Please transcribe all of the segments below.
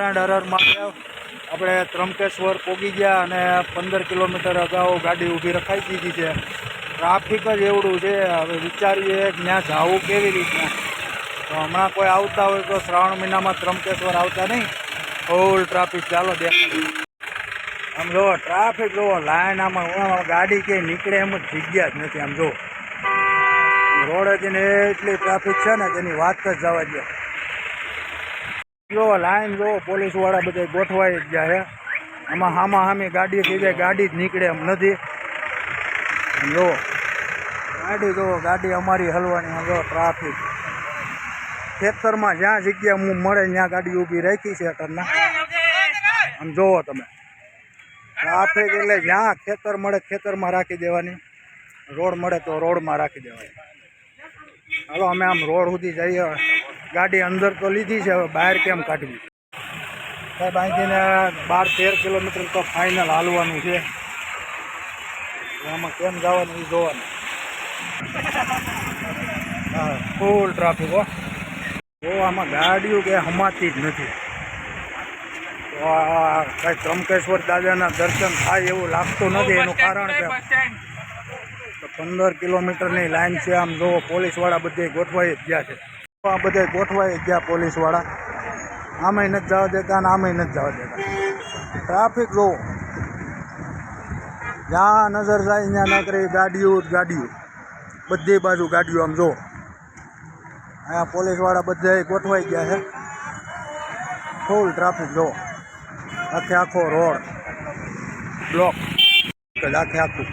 આપણે ત્રંબકેશ્વર પહોંચી ગયા અને 15 કિલોમીટર અગાઉ ગાડી ઊભી રખાઈ દીધી છે. ટ્રાફિક જ એવડું છે. હવે વિચારીએ ત્યાં જવું કેવી રીતના. તો હમણાં કોઈ આવતા હોય તો શ્રાવણ મહિનામાં ત્રંબકેશ્વર આવતા નહીં. Full traffic. ચાલો દેખાય. આમ જુઓ ટ્રાફિક જુઓ, લાઈન આમાં ગાડી ક્યાંય નીકળે એમ જ જગ્યા જ નથી. આમ જુઓ રોડે એટલી ટ્રાફિક છે ને તેની વાત જ જવા દો. જો લાઈન જો પોલીસવાળા બધા ગોઠવાઈ જ ગયા છે. આમાં સામી ગાડી થઈ જાય, ગાડી જ નીકળે એમ નથી. જો ગાડી જો ગાડી અમારી હલવાની. આમ જો ટ્રાફિક ખેતરમાં જ્યાં જગ્યા મળે ત્યાં ગાડી ઊભી રાખી છે અત્યારના. આમ જુઓ તમે ટ્રાફિક એટલે જ્યાં ખેતર મળે ખેતરમાં રાખી દેવાની, રોડ મળે તો રોડમાં રાખી દેવાની. હાલો અમે આમ રોડ સુધી જઈએ. ગાડી અંદર તો લીધી છે, હવે બહાર કેમ કાઢવી સાહેબ? અહીંથી 12-13 કિલોમીટર તો ફાઇનલ હાલવાનું છે. આમાં કેમ જવાનું એ જોવાનું. હા ફૂલ ટ્રાફિક હો. તો આમાં ગાડીઓ કે હમાતી જ નથી. તો આ કંઈ ત્રંબકેશ્વર દાદાના દર્શન થાય એવું લાગતું નથી. એનું કારણ કે 15 કિલોમીટરની લાઈન છે. આમ જુઓ પોલીસવાળા બધે ગોઠવાઈ જ ગયા છે. આ બધા ગોઠવાઈ ગયા પોલીસવાળા. આમાંય નથી જવા દેતા અને આમાંય નથી જવા દેતા. ટ્રાફિક જુઓ, જ્યાં નજર જાય ત્યાં નકરી ગાડીઓ બધી બાજુ ગાડીઓ. આમ જુઓ અહીંયા પોલીસવાળા બધા ગોઠવાઈ ગયા છે. ફૂલ ટ્રાફિક જુઓ. આખો રોડ બ્લોક આખું.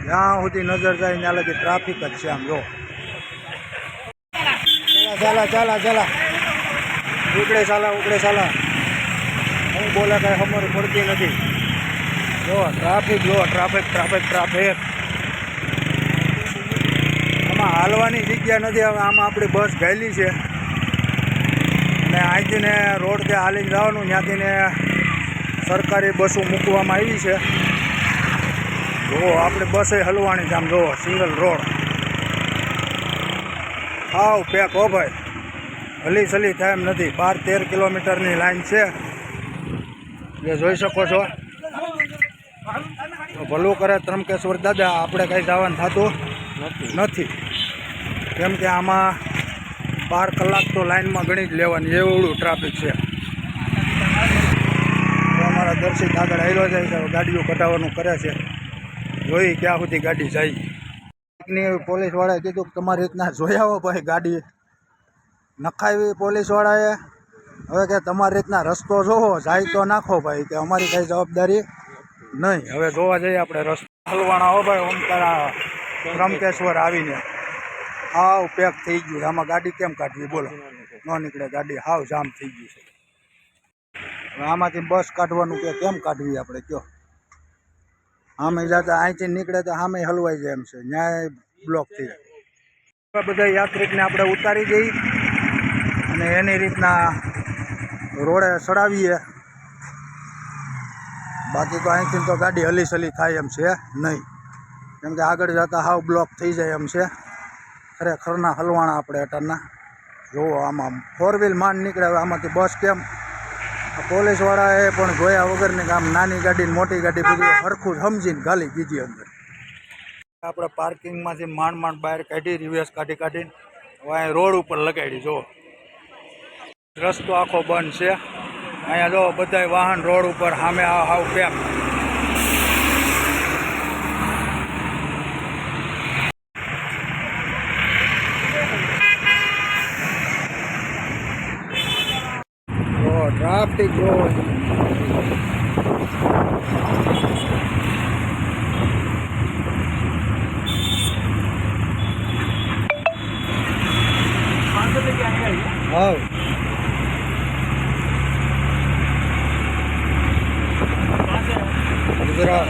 જ્યાં સુધી નજર જાય ત્યાં લગી ટ્રાફિક જ છે. આમ જો ચાલા ઉગડે ચાલા હું બોલે કાંઈ ખબર પડતી નથી. જો ટ્રાફિક આમાં હાલવાની જગ્યા નથી. હવે આમાં આપણી બસ ગયેલી છે અને અહીંથી ને રોડથી હાલીને જવાનું. ત્યાંથી ને સરકારી બસો મૂકવામાં આવી છે. જો આપણે બસે હલવાની છે. આમ જુઓ સિંગલ રોડ હાવ પેક હો ભાઈ. હલી ચલી થાય એમ નથી. 12-13 કિલોમીટરની લાઈન છે એ જોઈ શકો છો. ભલું કરે ત્રંબકેશ્વર દાદા, આપણે કંઈ જવાનું થતું નથી. કેમ કે આમાં 12 કલાક તો લાઈનમાં ગણી જ લેવાની, એવડું ટ્રાફિક છે. અમારા દર્શિત આગળ આવેલો જાય છે, ગાડીઓ કઢાવવાનું કરે છે. જોઈ ક્યાં સુધી ગાડી જાય. પોલીસવાળાએ કીધું કે તમારી રીતના જોઈ આવો ભાઈ. ગાડી નખાવી પોલીસવાળાએ. હવે કે તમારી રીતના રસ્તો જોવો, જાય તો નાખો ભાઈ, કે અમારી કંઈ જવાબદારી નહીં. હવે જોવા જઈએ આપણે રસ્તો હલવાણા હો ભાઈ. ઓમકારા ત્રંબકેશ્વર આવીને હાવ પેક થઈ ગયું. આમાં ગાડી કેમ કાઢવી બોલો? ન નીકળે ગાડી, હાવ જામ થઈ ગયું છે. હવે આમાંથી બસ કાઢવાનું કે કેમ કાઢવી આપણે કયો? આમે જતા અહીંથી નીકળે તો આમે હલવાઈ જાય એમ છે. ન્યાય બ્લોક થઈ જાય. બધા યાત્રિકને આપણે ઉતારી દઈએ અને એની રીતના રોડે ચડાવીએ. બાકી તો અહીંથી તો ગાડી હલીચલી થાય એમ છે નહીં. કેમ કે આગળ જતાં હાવ બ્લોક થઈ જાય એમ છે. ખરેખરના હલવાણા આપણે અટારના. જુઓ આમાં 4 વ્હીલ માંડ નીકળે. હવે આમાંથી બસ કેમ? પોલીસવાળાએ પણ જોયા વગરની આમ નાની ગાડી મોટી ગાડી બધું સરખું સમજીને ગાલી દીધી અંદર. આપણે પાર્કિંગમાંથી માંડ બહાર કાઢી, રિવેસ કાઢીને હવે રોડ ઉપર લગાડી. જો રસ્તો આખો બંધ છે. અહીંયા જો બધા વાહન રોડ ઉપર સામે હાવ પેક. ટ્રાફિક જો હા ગુજરાત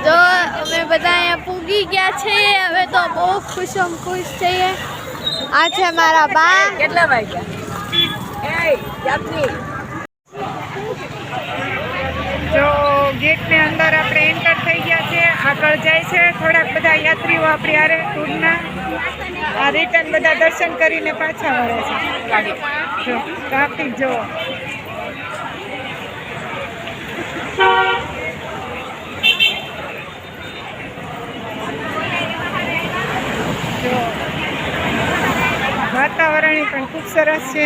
તો અમે બધા અહીંયા પૂગી ગયા છીએ. હવે તો બહુ ખુશ છીએ. આ છે મારા બા. કેટલા વાગ્યા? જો ગેટની અંદર આપણે એન્ટર થઈ ગયા છે. આગળ જાય છે થોડાક બધા યાત્રીઓ આપણી હારે ટૂરના. આ રિટર્ન બધા દર્શન કરીને પાછા વળે છે. જો ટ્રાફિક જો વાતાવરણ પણ ખૂબ સરસ છે.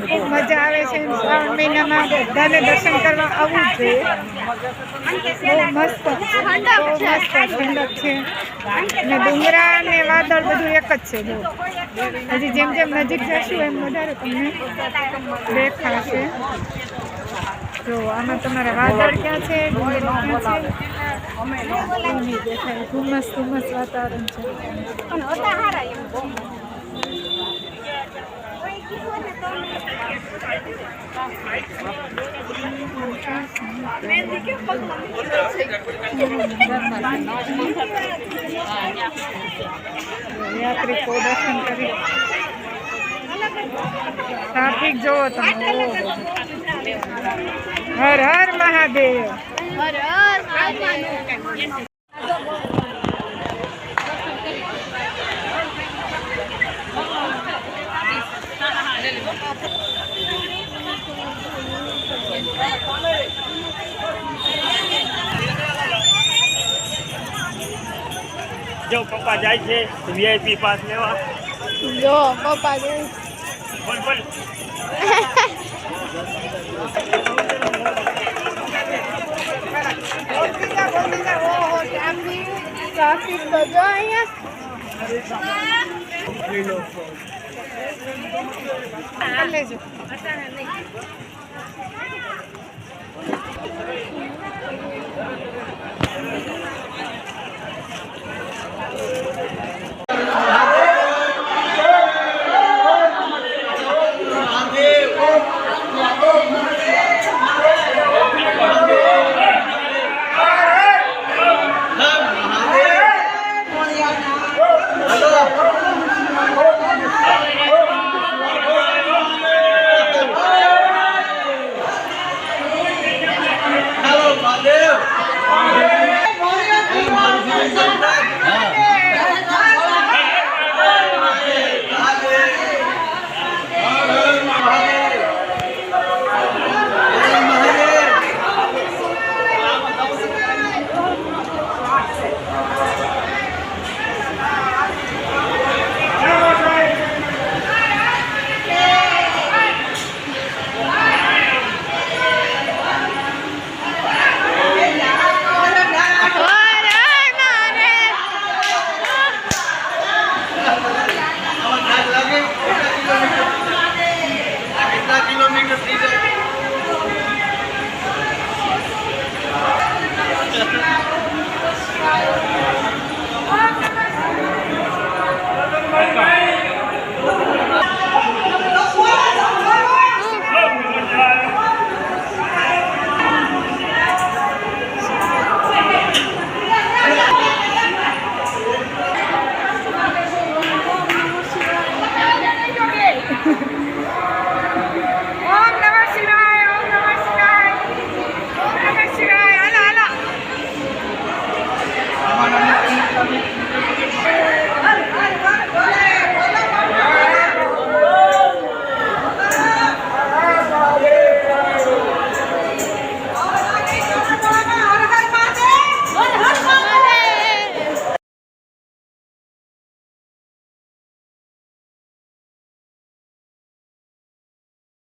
ખૂબ મજા આવે છે. શ્રાવણ મહિનામાં બધાને દર્શન કરવા આવવું જ જોઈએ. બહુ મસ્ત ઠંડક છે. અને ડુંગરા અને વાદળ બધું એક જ છે. જો હજી જેમ જેમ નજીક જશું એમ વધારે તમને દેખાશે. જો આમાં તમારા વાદળ ક્યાં છે, ડુંગર ક્યાં છે, નહીં દેખાય. ધુમ્મસ વાતાવરણ છે. યાત્રિકો દર્શન કરી. ટ્રાફિક જોવો તમે. હર હર મહાદેવ. હર હર મહાદેવ. જો પપ્પા જાય છે વીઆઈપી પાસ લેવા. જો પપ્પા જાય. બોલ બોલ. ટ્રાફિક તો જો અહીંયા. લેજો.